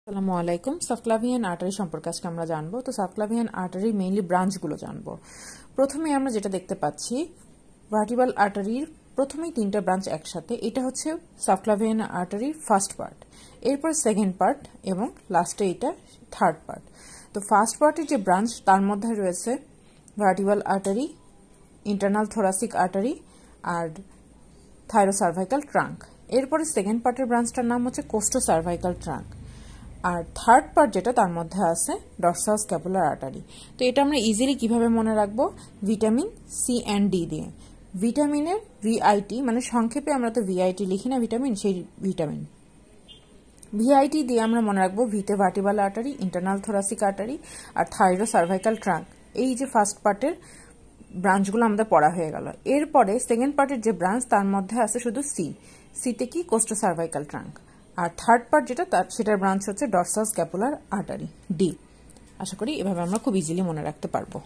আসসালামু আলাইকুম। Subclavian artery সম্পর্কে আজকে আমরা জানবো। তো সাবক্লাভিয়ান আর্টারির মেইনলি ব্রাঞ্চগুলো জানবো। প্রথমে আমরা যেটা দেখতে পাচ্ছি, ভার্টিব্রাল আর্টারির প্রথমেই তিনটা ব্রাঞ্চ একসাথে। এটা হচ্ছে সাবক্লাভিয়ান আর্টারির ফার্স্ট পার্ট, এরপর সেকেন্ড পার্ট এবং লাস্টে এটা থার্ড পার্ট। তো ফার্স্ট পার্টের যে ব্রাঞ্চ তার মধ্যে রয়েছে vertebral artery, internal thoracic artery আর থাইরোসার্ভাইকাল ট্রাঙ্ক। এরপরে সেকেন্ড পার্টের ব্রাঞ্চটার নাম হচ্ছে কোস্টোসার্ভাইকাল ট্রাঙ্ক। আর থার্ড পার্ট যেটা তার মধ্যে আছে ডরসাল-স্ক্যাপুলার আর্টারি। তো এটা আমরা ইজিলি কিভাবে মনে রাখবো? ভিটামিন সি অ্যান্ড ডি দিয়ে। ভিটামিনের ভিআইটি মানে সংক্ষেপে আমরা তো ভিআইটি লিখি না, ভিটামিন, সেই ভিটামিন ভিআইটি দিয়ে আমরা মনে রাখবো ভিতে vertebral artery, internal thoracic artery আর থাইরোসার্ভাইকাল ট্রাঙ্ক। এই যে ফার্স্ট পার্টের ব্রাঞ্চগুলো আমাদের পড়া হয়ে গেল। এরপরে সেকেন্ড পার্টের যে ব্রাঞ্চ তার মধ্যে আছে শুধু সিতে কি কোস্টোসার্ভাইকাল ট্রাঙ্ক। আর থার্ড পার্ট যেটা সেটার ব্রাঞ্চ হচ্ছে ডরসাল-স্ক্যাপুলার আর্টারি, ডি। আশা করি এভাবে আমরা খুব ইজিলি মনে রাখতে পারবো।